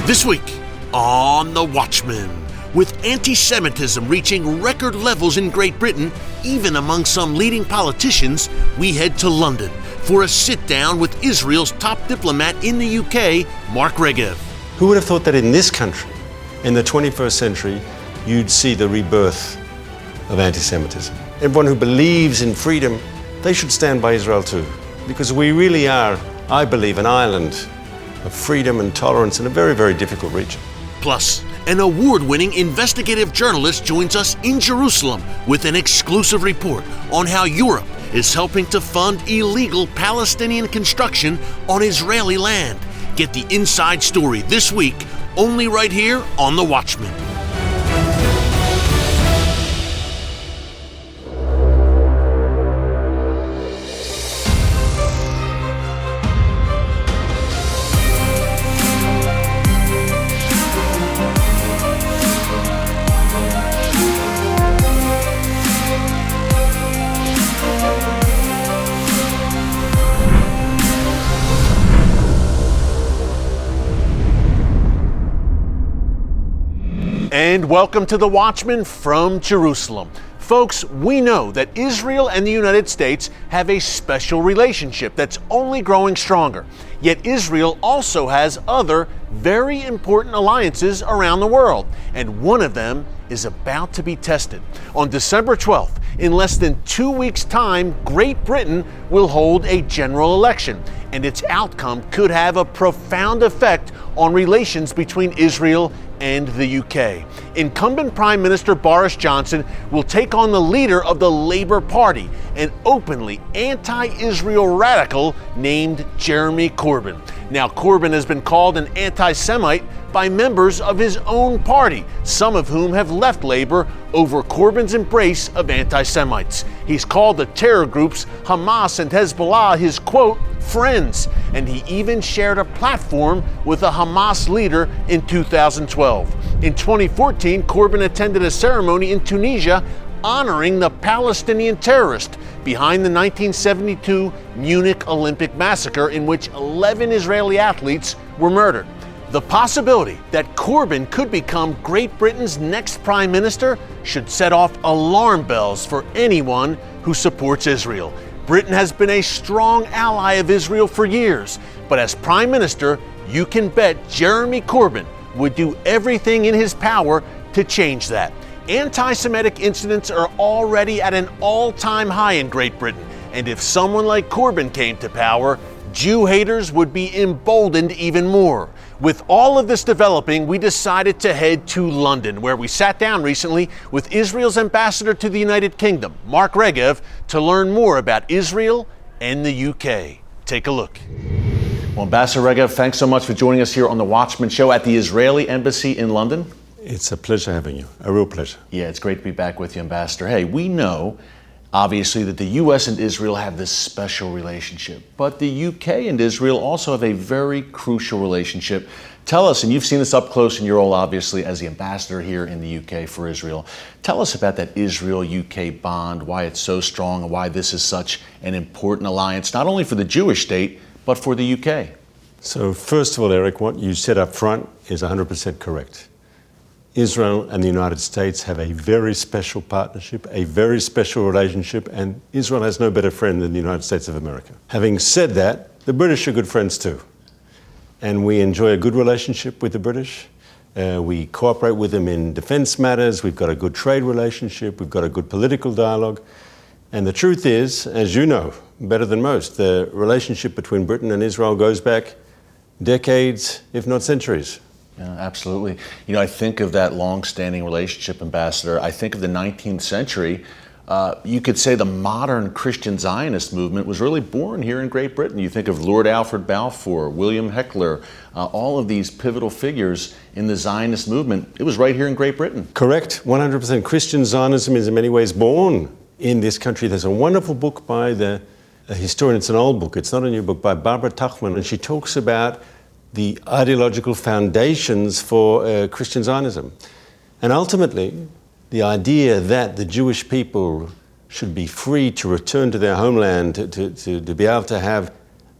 This week on The Watchman, with anti-Semitism reaching record levels in Great Britain, even among some leading politicians, we head to London for a sit-down with Israel's top diplomat in the UK, Mark Regev. Who would have thought that in this country, in the 21st century, you'd see the rebirth of anti-Semitism? Everyone who believes in freedom, they should stand by Israel too. Because we really are, I believe, an island of freedom and tolerance in a very, very difficult region. Plus, an award-winning investigative journalist joins us in Jerusalem with an exclusive report on how Europe is helping to fund illegal Palestinian construction on Israeli land. Get the inside story this week, only right here on The Watchman. And welcome to The Watchman from Jerusalem. Folks, we know that Israel and the United States have a special relationship that's only growing stronger. Yet Israel also has other very important alliances around the world, and one of them is about to be tested. On December 12th, in less than 2 weeks' time, Great Britain will hold a general election, and its outcome could have a profound effect on relations between Israel and the UK. Incumbent Prime Minister Boris Johnson will take on the leader of the Labour Party, an openly anti-Israel radical named Jeremy Corbyn. Now, Corbyn has been called an anti-Semite by members of his own party, some of whom have left Labour over Corbyn's embrace of anti-Semites. He's called the terror groups Hamas and Hezbollah his, quote, friends, and he even shared a platform with a Hamas leader in 2012. In 2014, Corbyn attended a ceremony in Tunisia honoring the Palestinian terrorist behind the 1972 Munich Olympic massacre, in which 11 Israeli athletes were murdered. The possibility that Corbyn could become Great Britain's next prime minister should set off alarm bells for anyone who supports Israel. Britain has been a strong ally of Israel for years, but as prime minister, you can bet Jeremy Corbyn would do everything in his power to change that. Anti-Semitic incidents are already at an all-time high in Great Britain, and if someone like Corbyn came to power, Jew haters would be emboldened even more. With all of this developing, we decided to head to London, where we sat down recently with Israel's ambassador to the United Kingdom, Mark Regev, to learn more about Israel and the UK. Take a look. Well, Ambassador Regev, thanks so much for joining us here on the Watchman Show at the Israeli Embassy in London. It's a pleasure having you, a real pleasure. Yeah, it's great to be back with you, Ambassador. Hey, we know, obviously, that the U.S. and Israel have this special relationship, but the U.K. and Israel also have a very crucial relationship. Tell us, and you've seen this up close in your role, obviously, as the ambassador here in the U.K. for Israel. Tell us about that Israel-U.K. bond, why it's so strong, and why this is such an important alliance, not only for the Jewish state, but for the U.K. So first of all, Eric, what you said up front is 100% correct. Israel and the United States have a very special partnership, a very special relationship, and Israel has no better friend than the United States of America. Having said that, the British are good friends too. And we enjoy a good relationship with the British. We cooperate with them in defense matters. We've got a good trade relationship. We've got a good political dialogue. And the truth is, as you know better than most, the relationship between Britain and Israel goes back decades, if not centuries. Yeah, absolutely. You know, I think of that long-standing relationship, Ambassador. I think of the 19th century. You could say the modern Christian Zionist movement was really born here in Great Britain. You think of Lord Alfred Balfour, William Heckler, all of these pivotal figures in the Zionist movement. It was right here in Great Britain. Correct, 100%. Christian Zionism is in many ways born in this country. There's a wonderful book by a historian, it's an old book, it's not a new book, by Barbara Tuchman, and she talks about the ideological foundations for Christian Zionism. And ultimately, the idea that the Jewish people should be free to return to their homeland, to be able to have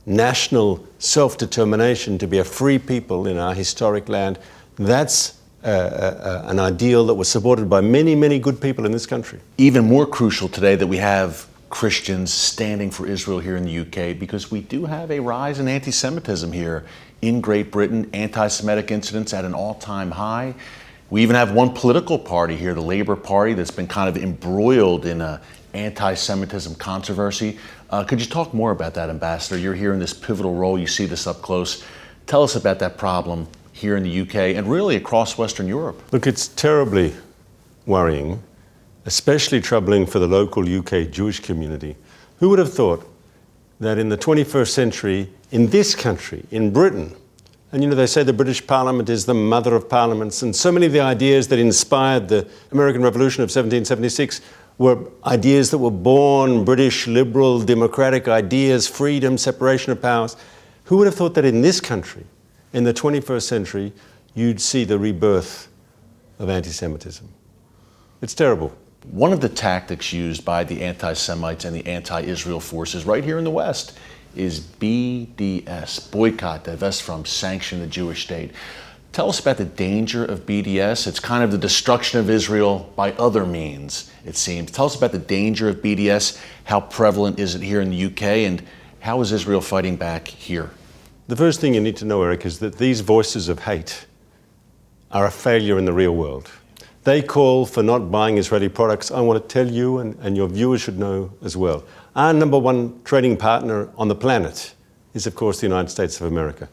national self-determination to be a free people in our historic land. That's an ideal that was supported by many, many good people in this country. Even more crucial today that we have Christians standing for Israel here in the UK, because we do have a rise in anti-Semitism here in Great Britain, anti-Semitic incidents at an all-time high. We even have one political party here, the Labour Party, that's been kind of embroiled in a anti-Semitism controversy. Could you talk more about that, Ambassador? You're here in this pivotal role, you see this up close. Tell us about that problem here in the UK and really across Western Europe. Look, it's terribly worrying, especially troubling for the local UK Jewish community. Who would have thought that in the 21st century, in this country, in Britain, and they say the British Parliament is the mother of parliaments, and so many of the ideas that inspired the American Revolution of 1776 were ideas that were born British, liberal, democratic ideas, freedom, separation of powers. Who would have thought that in this country, in the 21st century, you'd see the rebirth of anti-Semitism? It's terrible. One of the tactics used by the anti-Semites and the anti-Israel forces right here in the West is BDS, boycott, divest from, sanction the Jewish state. Tell us about the danger of BDS. It's kind of the destruction of Israel by other means, it seems. Tell us about the danger of BDS. How prevalent is it here in the UK, and how is Israel fighting back here? The first thing you need to know, Eric, is that these voices of hate are a failure in the real world. They call for not buying Israeli products. I want to tell you, and your viewers should know as well, our number one trading partner on the planet is, of course, the United States of America.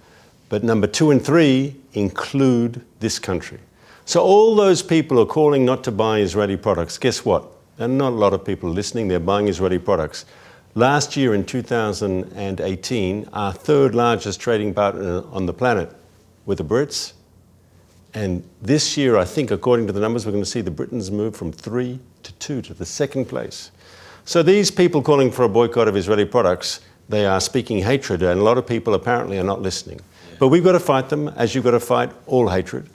But number 2 and 3 include this country. So all those people are calling not to buy Israeli products. Guess what? There are not a lot of people listening. They're buying Israeli products. Last year in 2018, our third largest trading partner on the planet were the Brits. And this year, I think, according to the numbers, we're going to see the Britons move from 3 to 2 to the second place. So these people calling for a boycott of Israeli products, they are speaking hatred, and a lot of people apparently are not listening. But we've got to fight them, as you've got to fight all hatred.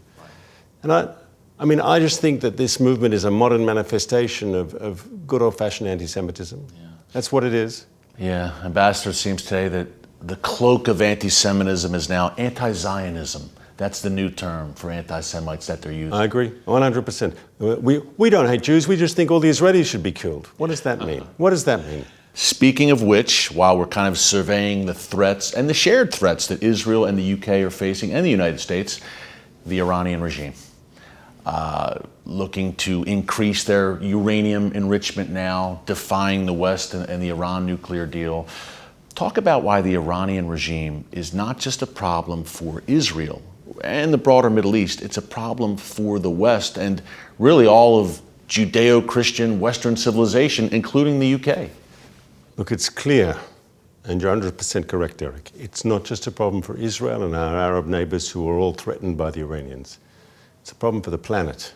And I just think that this movement is a modern manifestation of good old-fashioned anti-Semitism. Yeah. That's what it is. Yeah, Ambassador, it seems today that the cloak of anti-Semitism is now anti-Zionism. That's the new term for anti-Semites that they're using. I agree, 100%. We don't hate Jews, we just think all the Israelis should be killed. What does that mean? What does that mean? Speaking of which, while we're kind of surveying the threats and the shared threats that Israel and the UK are facing, and the United States, the Iranian regime, looking to increase their uranium enrichment now, defying the West and the Iran nuclear deal. Talk about why the Iranian regime is not just a problem for Israel and the broader Middle East, it's a problem for the West and really all of Judeo-Christian Western civilization, including the UK. Look, it's clear, and you're 100% correct, Eric. It's not just a problem for Israel and our Arab neighbors who are all threatened by the Iranians. It's a problem for the planet.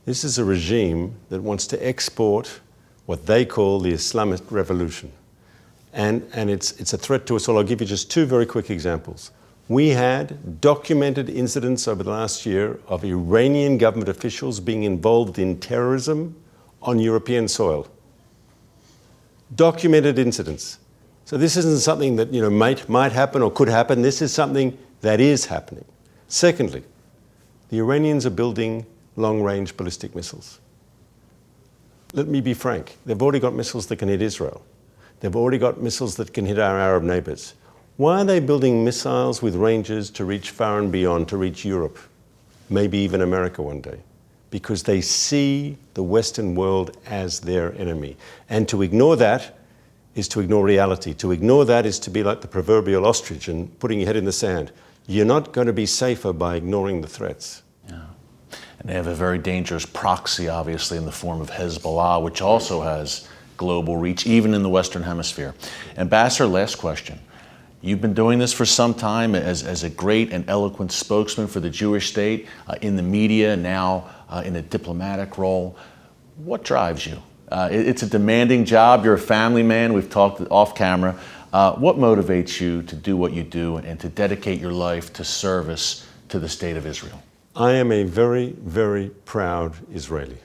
This is a regime that wants to export what they call the Islamic revolution. And it's a threat to us all. I'll give you just 2 very quick examples. We had documented incidents over the last year of Iranian government officials being involved in terrorism on European soil. Documented incidents. So this isn't something that might happen or could happen. This is something that is happening. Secondly, the Iranians are building long-range ballistic missiles. Let me be frank. They've already got missiles that can hit Israel. They've already got missiles that can hit our Arab neighbors. Why are they building missiles with ranges to reach far and beyond, to reach Europe, maybe even America one day? Because they see the Western world as their enemy. And to ignore that is to ignore reality. To ignore that is to be like the proverbial ostrich and putting your head in the sand. You're not going to be safer by ignoring the threats. Yeah. And they have a very dangerous proxy, obviously, in the form of Hezbollah, which also has global reach, even in the Western Hemisphere. Ambassador, last question. You've been doing this for some time as a great and eloquent spokesman for the Jewish state, in the media, now in a diplomatic role. What drives you? It's a demanding job. You're a family man. We've talked off camera. What motivates you to do what you do and to dedicate your life to service to the state of Israel? I am a very, very proud Israeli.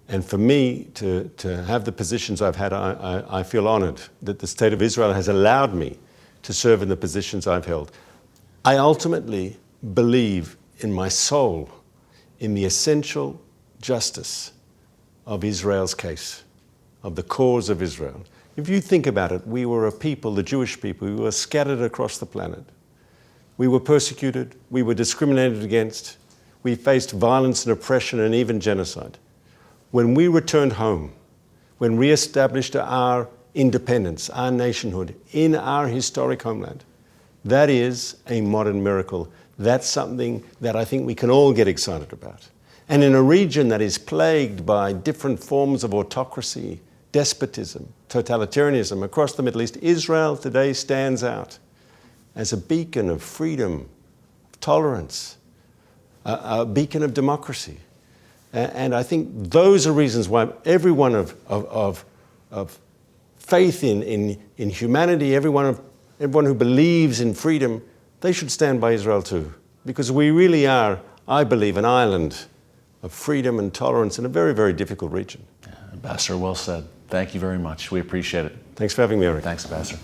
And for me to have the positions I've had, I feel honored that the state of Israel has allowed me to serve in the positions I've held. I ultimately believe in my soul in the essential justice of Israel's case, of the cause of Israel. If you think about it, we were a people, the Jewish people, we were scattered across the planet. We were persecuted, we were discriminated against, we faced violence and oppression and even genocide. When we returned home, when we established our independence, our nationhood in our historic homeland, that is a modern miracle. That's something that I think we can all get excited about. And in a region that is plagued by different forms of autocracy, despotism, totalitarianism across the Middle East, Israel today stands out as a beacon of freedom, tolerance, a beacon of democracy. And I think those are reasons why everyone of faith in humanity, everyone who believes in freedom, they should stand by Israel too. Because we really are, I believe, an island of freedom and tolerance in a very, very difficult region. Yeah, Ambassador, well said. Thank you very much. We appreciate it. Thanks for having me, Eric. Thanks, Ambassador.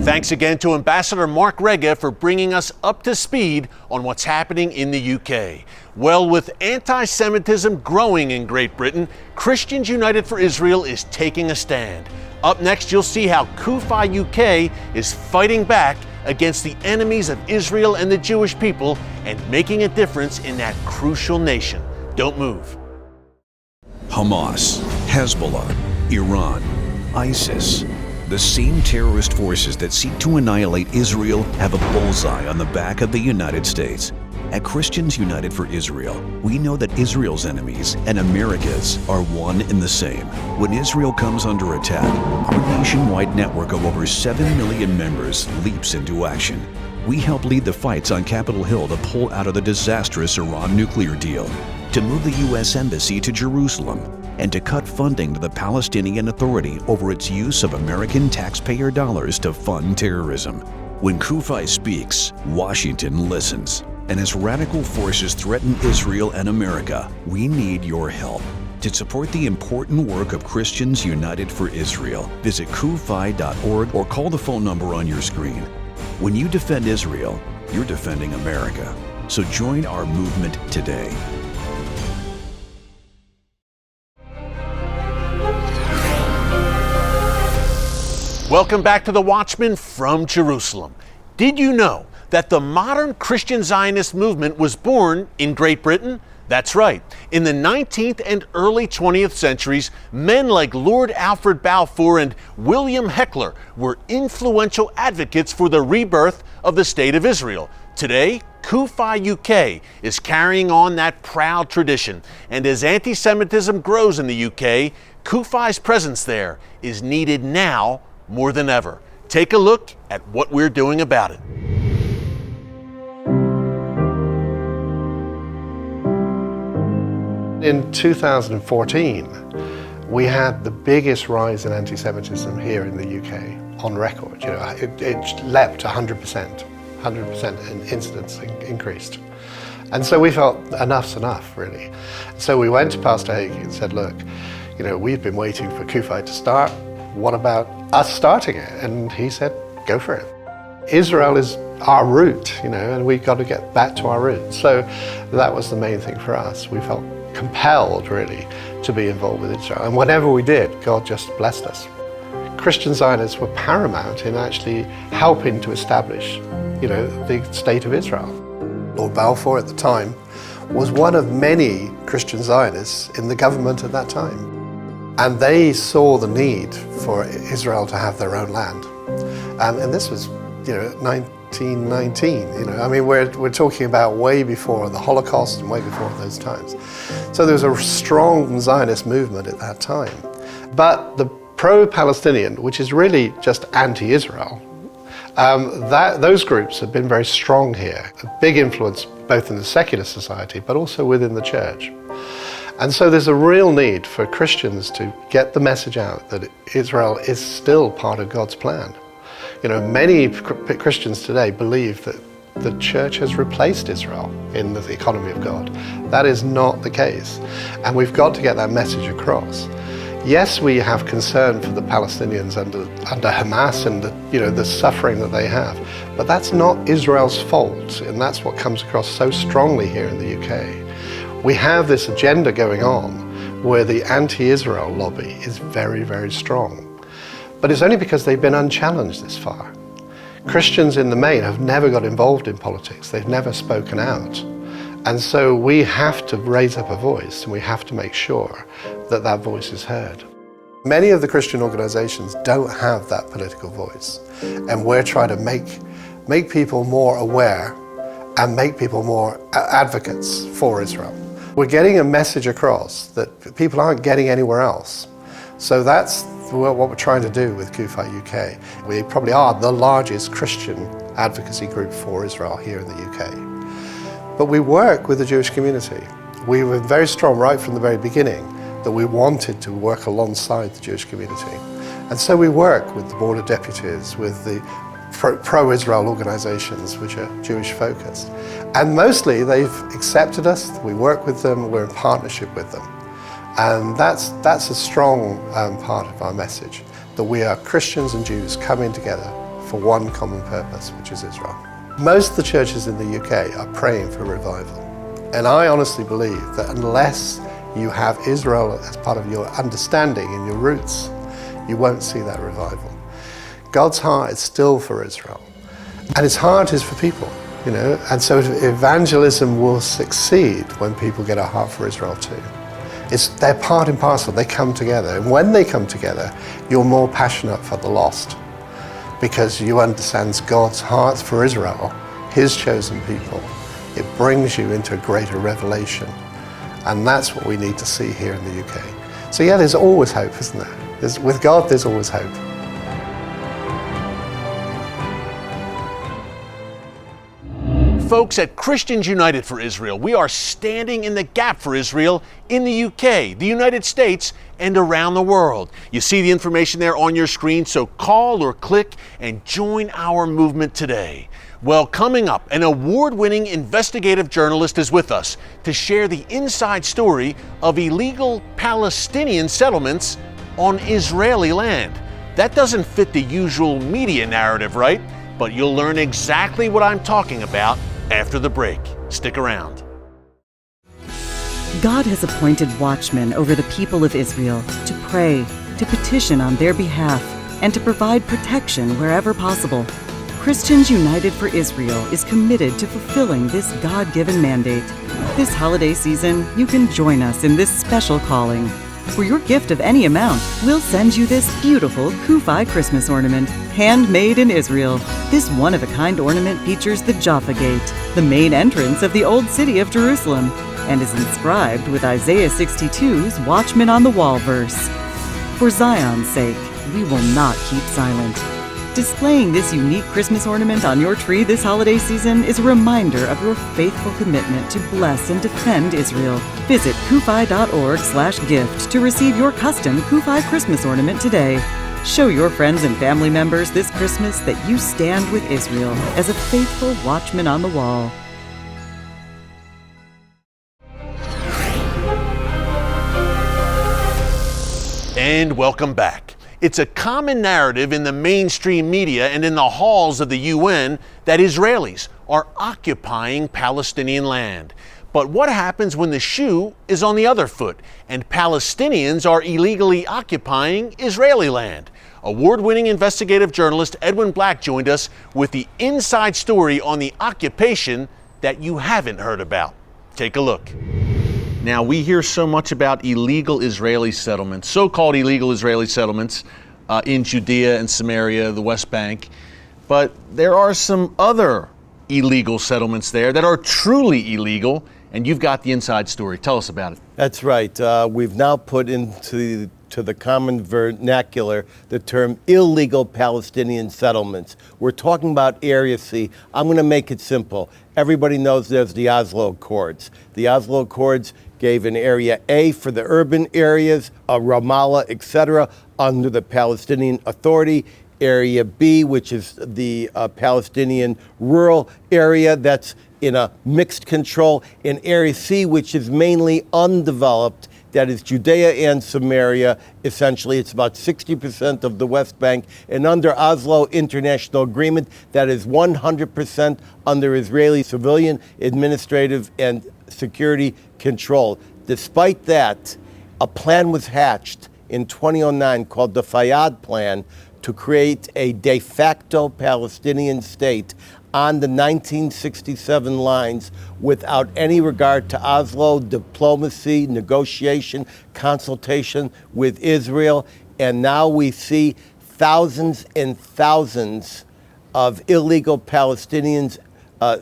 Thanks again to Ambassador Mark Regev for bringing us up to speed on what's happening in the UK. Well, with anti-Semitism growing in Great Britain, Christians United for Israel is taking a stand. Up next, you'll see how CUFI UK is fighting back against the enemies of Israel and the Jewish people and making a difference in that crucial nation. Don't move. Hamas, Hezbollah, Iran, ISIS. The same terrorist forces that seek to annihilate Israel have a bullseye on the back of the United States. At Christians United for Israel, we know that Israel's enemies and America's are one and the same. When Israel comes under attack, our nationwide network of over 7 million members leaps into action. We help lead the fights on Capitol Hill to pull out of the disastrous Iran nuclear deal, to move the U.S. Embassy to Jerusalem, and to cut funding to the Palestinian Authority over its use of American taxpayer dollars to fund terrorism. When CUFI speaks, Washington listens. And as radical forces threaten Israel and America, we need your help. To support the important work of Christians United for Israel, visit CUFI.org or call the phone number on your screen. When you defend Israel, you're defending America. So join our movement today. Welcome back to the Watchman from Jerusalem. Did you know that the modern Christian Zionist movement was born in Great Britain? That's right. In the 19th and early 20th centuries, men like Lord Alfred Balfour and William Heckler were influential advocates for the rebirth of the State of Israel. Today, CUFI UK is carrying on that proud tradition. And as anti-Semitism grows in the UK, CUFI's presence there is needed now more than ever. Take a look at what we're doing about it. In 2014, we had the biggest rise in anti-Semitism here in the UK on record. You know, it leapt 100%. 100% in incidence increased. And so we felt enough's enough, really. So we went to Pastor Hagee and said, look, you know, we've been waiting for CUFI to start. What about us starting it? And he said, go for it. Israel is our root, you know, and we've got to get back to our roots. So that was the main thing for us. We felt compelled, really, to be involved with Israel. And whatever we did, God just blessed us. Christian Zionists were paramount in actually helping to establish, you know, the State of Israel. Lord Balfour at the time was one of many Christian Zionists in the government at that time. And they saw the need for Israel to have their own land. And this was, you know, 1919, you know, I mean, we're talking about way before the Holocaust and way before those times. So there was a strong Zionist movement at that time. But the pro-Palestinian, which is really just anti-Israel, those groups have been very strong here, a big influence both in the secular society but also within the church. And so there's a real need for Christians to get the message out that Israel is still part of God's plan. You know, many Christians today believe that the church has replaced Israel in the economy of God. That is not the case. And we've got to get that message across. Yes, we have concern for the Palestinians under Hamas and the suffering that they have, but that's not Israel's fault, and that's what comes across so strongly here in the UK. We have this agenda going on where the anti-Israel lobby is very, very strong, but it's only because they've been unchallenged this far. Christians in the main have never got involved in politics. They've never spoken out. And so we have to raise up a voice, and we have to make sure that that voice is heard. Many of the Christian organizations don't have that political voice, and we're trying to make people more aware and make people more advocates for Israel. We're getting a message across that people aren't getting anywhere else. So that's what we're trying to do with CUFI UK. We probably are the largest Christian advocacy group for Israel here in the UK. But we work with the Jewish community. We were very strong right from the very beginning that we wanted to work alongside the Jewish community. And so we work with the Board of Deputies, with the pro-Israel organizations which are Jewish focused. And mostly they've accepted us, we work with them, we're in partnership with them. And that's a strong part of our message, that we are Christians and Jews coming together for one common purpose, which is Israel. Most of the churches in the UK are praying for revival. And I honestly believe that unless you have Israel as part of your understanding and your roots, you won't see that revival. God's heart is still for Israel. And his heart is for people, And so evangelism will succeed when people get a heart for Israel too. They're part and parcel, they come together. And when they come together, you're more passionate for the lost, because you understand God's heart for Israel, his chosen people. It brings you into a greater revelation. And that's what we need to see here in the UK. So yeah, there's always hope, isn't there? With God, there's always hope. Folks, at Christians United for Israel, we are standing in the gap for Israel in the UK, the United States, and around the world. You see the information there on your screen, so call or click and join our movement today. Well, coming up, an award-winning investigative journalist is with us to share the inside story of illegal Palestinian settlements on Israeli land. That doesn't fit the usual media narrative, right? But you'll learn exactly what I'm talking about after the break. Stick around. God has appointed watchmen over the people of Israel to pray, to petition on their behalf, and to provide protection wherever possible. Christians United for Israel is committed to fulfilling this God-given mandate. This holiday season, you can join us in this special calling. For your gift of any amount, we'll send you this beautiful CUFI Christmas ornament, handmade in Israel. This one-of-a-kind ornament features the Jaffa Gate, the main entrance of the Old City of Jerusalem, and is inscribed with Isaiah 62's Watchman on the Wall verse. For Zion's sake, we will not keep silent. Displaying this unique Christmas ornament on your tree this holiday season is a reminder of your faithful commitment to bless and defend Israel. Visit CUFI.org/gift to receive your custom CUFI Christmas ornament today. Show your friends and family members this Christmas that you stand with Israel as a faithful watchman on the wall. And welcome back. It's a common narrative in the mainstream media and in the halls of the UN that Israelis are occupying Palestinian land. But what happens when the shoe is on the other foot and Palestinians are illegally occupying Israeli land? Award-winning investigative journalist Edwin Black joined us with the inside story on the occupation that you haven't heard about. Take a look. Now, we hear so much about illegal Israeli settlements, so-called illegal Israeli settlements in Judea and Samaria, the West Bank. But there are some other illegal settlements there that are truly illegal, and you've got the inside story. Tell us about it. That's right. We've now put into the common vernacular the term illegal Palestinian settlements. We're talking about Area C. I'm going to make it simple. Everybody knows there's the Oslo Accords. The Oslo Accords gave an Area A for the urban areas, Ramallah, etc., under the Palestinian Authority. Area B, which is the Palestinian rural area, that's in a mixed control. And Area C, which is mainly undeveloped, that is Judea and Samaria. Essentially, it's about 60% of the West Bank. And under Oslo International Agreement, that is 100% under Israeli civilian, administrative, and security control. Despite that, a plan was hatched in 2009 called the Fayyad Plan to create a de facto Palestinian state on the 1967 lines without any regard to Oslo, diplomacy, negotiation, consultation with Israel. And now we see thousands and thousands of illegal Palestinians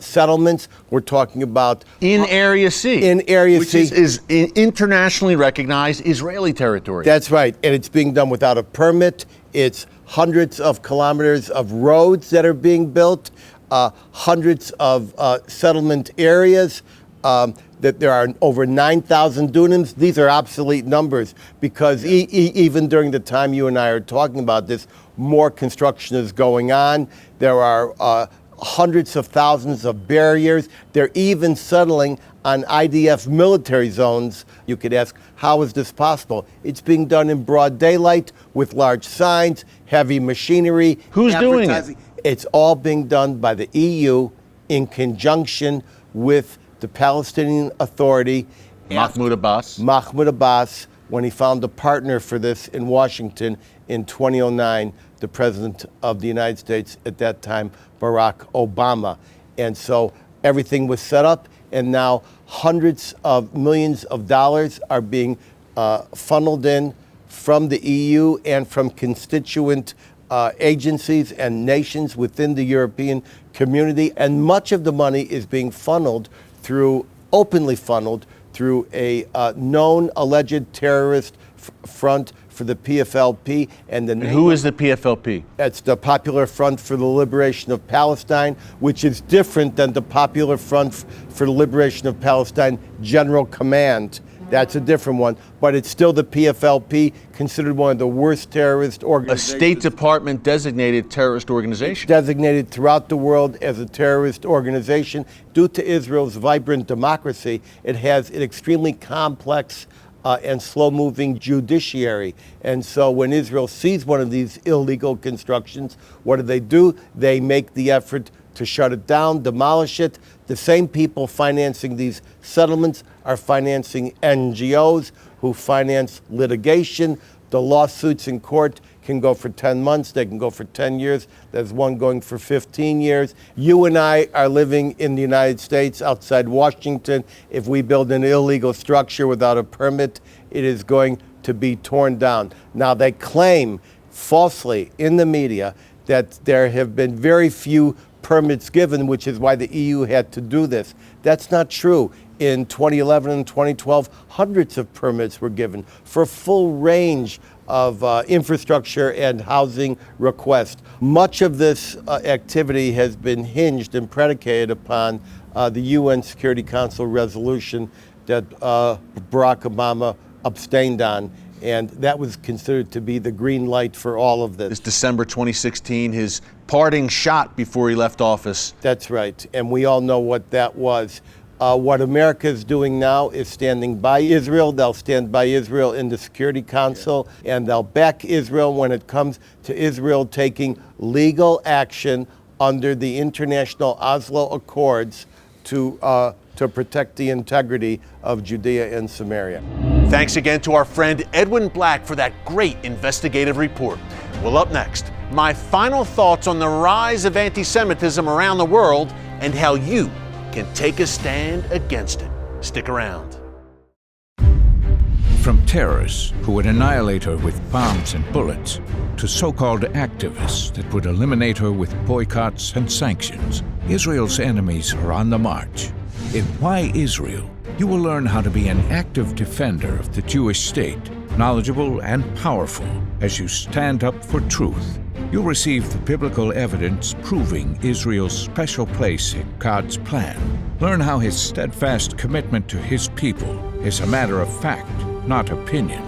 settlements. We're talking about in Area C. In Area which C. is internationally recognized Israeli territory. That's right. And it's being done without a permit. It's hundreds of kilometers of roads that are being built, hundreds of settlement areas, that there are over 9,000 dunams. These are obsolete numbers because even during the time you and I are talking about this, more construction is going on. There are hundreds of thousands of barriers. They're even settling on IDF military zones. You could ask, how is this possible? It's being done in broad daylight with large signs, heavy machinery. Who's doing it? It's all being done by the EU in conjunction with the Palestinian Authority. Mahmoud Abbas. Mahmoud Abbas, when he found a partner for this in Washington in 2009, the President of the United States at that time, Barack Obama. And so everything was set up, and now hundreds of millions of dollars are being funneled in from the EU and from constituent agencies and nations within the European community. And much of the money is being openly funneled through a known alleged terrorist front for the PFLP. And who is the PFLP? That's the Popular Front for the Liberation of Palestine, which is different than the Popular Front for the Liberation of Palestine General Command. That's a different one, but it's still the PFLP, considered one of the worst terrorist organizations. A State Department designated terrorist organization. Designated throughout the world as a terrorist organization. Due to Israel's vibrant democracy, it has an extremely complex and slow-moving judiciary. And so when Israel sees one of these illegal constructions, what do? They make the effort to shut it down, demolish it. The same people financing these settlements are financing NGOs who finance litigation. The lawsuits in court can go for 10 months, they can go for 10 years. There's one going for 15 years. You and I are living in the United States outside Washington. If we build an illegal structure without a permit, it is going to be torn down. Now, they claim falsely in the media that there have been very few permits given, which is why the EU had to do this. That's not true. In 2011 and 2012, hundreds of permits were given for a full range of infrastructure and housing requests. Much of this activity has been hinged and predicated upon the UN Security Council resolution that Barack Obama abstained on, and that was considered to be the green light for all of this. This December 2016, his parting shot before he left office. That's right, and we all know what that was. What America is doing now is standing by Israel. They'll stand by Israel in the Security Council, and they'll back Israel when it comes to Israel taking legal action under the international Oslo Accords to protect the integrity of Judea and Samaria. Thanks again to our friend Edwin Black for that great investigative report. Well, up next, my final thoughts on the rise of anti-Semitism around the world and how you can take a stand against it. Stick around. From terrorists who would annihilate her with bombs and bullets, to so-called activists that would eliminate her with boycotts and sanctions, Israel's enemies are on the march. In Why Israel, you will learn how to be an active defender of the Jewish state, knowledgeable and powerful as you stand up for truth. You'll receive the biblical evidence proving Israel's special place in God's plan. Learn how his steadfast commitment to his people is a matter of fact, not opinion.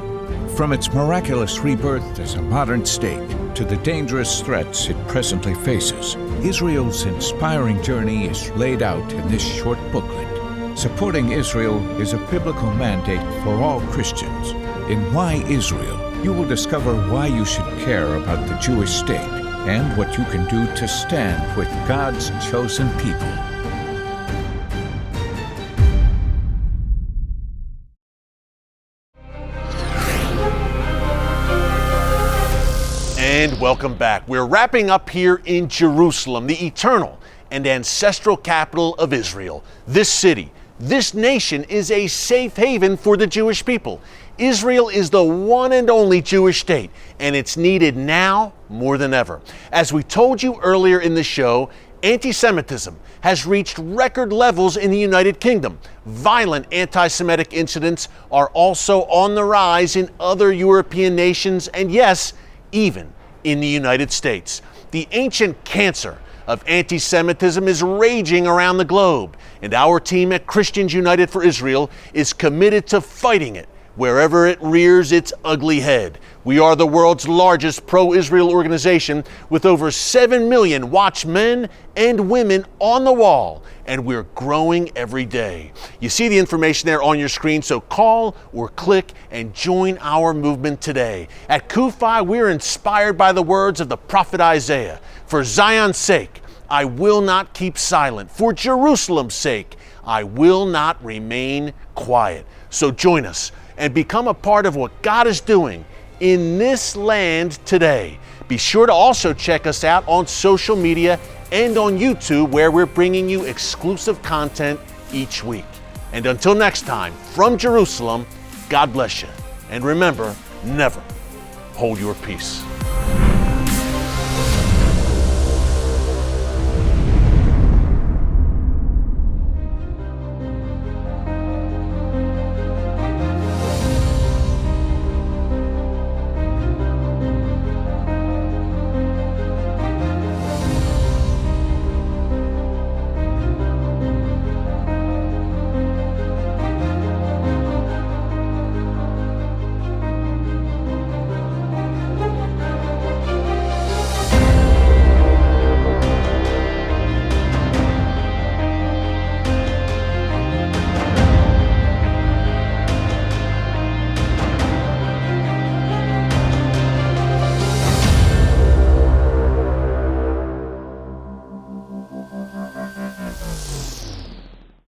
From its miraculous rebirth as a modern state to the dangerous threats it presently faces, Israel's inspiring journey is laid out in this short booklet. Supporting Israel is a biblical mandate for all Christians. In Why Israel, you will discover why you should care about the Jewish state and what you can do to stand with God's chosen people. And welcome back. We're wrapping up here in Jerusalem, the eternal and ancestral capital of Israel. This city, this nation is a safe haven for the Jewish people. Israel is the one and only Jewish state, and it's needed now more than ever. As we told you earlier in the show, anti-Semitism has reached record levels in the United Kingdom. Violent anti-Semitic incidents are also on the rise in other European nations, and yes, even in the United States. The ancient cancer of anti-Semitism is raging around the globe, and our team at Christians United for Israel is committed to fighting it wherever it rears its ugly head. We are the world's largest pro-Israel organization with over 7 million watchmen and women on the wall, and we're growing every day. You see the information there on your screen, so call or click and join our movement today. At CUFI, we're inspired by the words of the prophet Isaiah. For Zion's sake, I will not keep silent. For Jerusalem's sake, I will not remain quiet. So join us and become a part of what God is doing in this land today. Be sure to also check us out on social media and on YouTube, where we're bringing you exclusive content each week. And until next time, from Jerusalem, God bless you. And remember, never hold your peace.